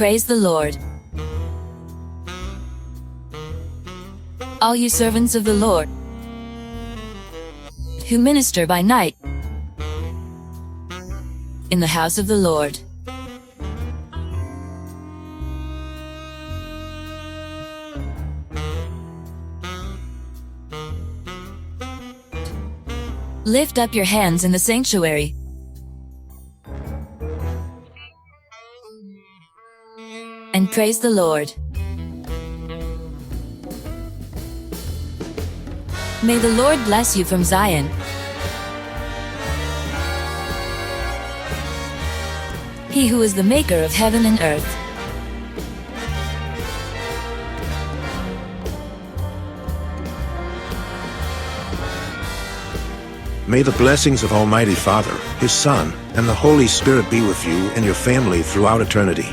praise the Lord. All you servants of the Lord, who minister by night in the house of the Lord. Lift up your hands in the sanctuary. And praise the Lord. May the Lord bless you from Zion. He who is the maker of heaven and earth. May the blessings of Almighty Father, His Son, and the Holy Spirit be with you and your family throughout eternity.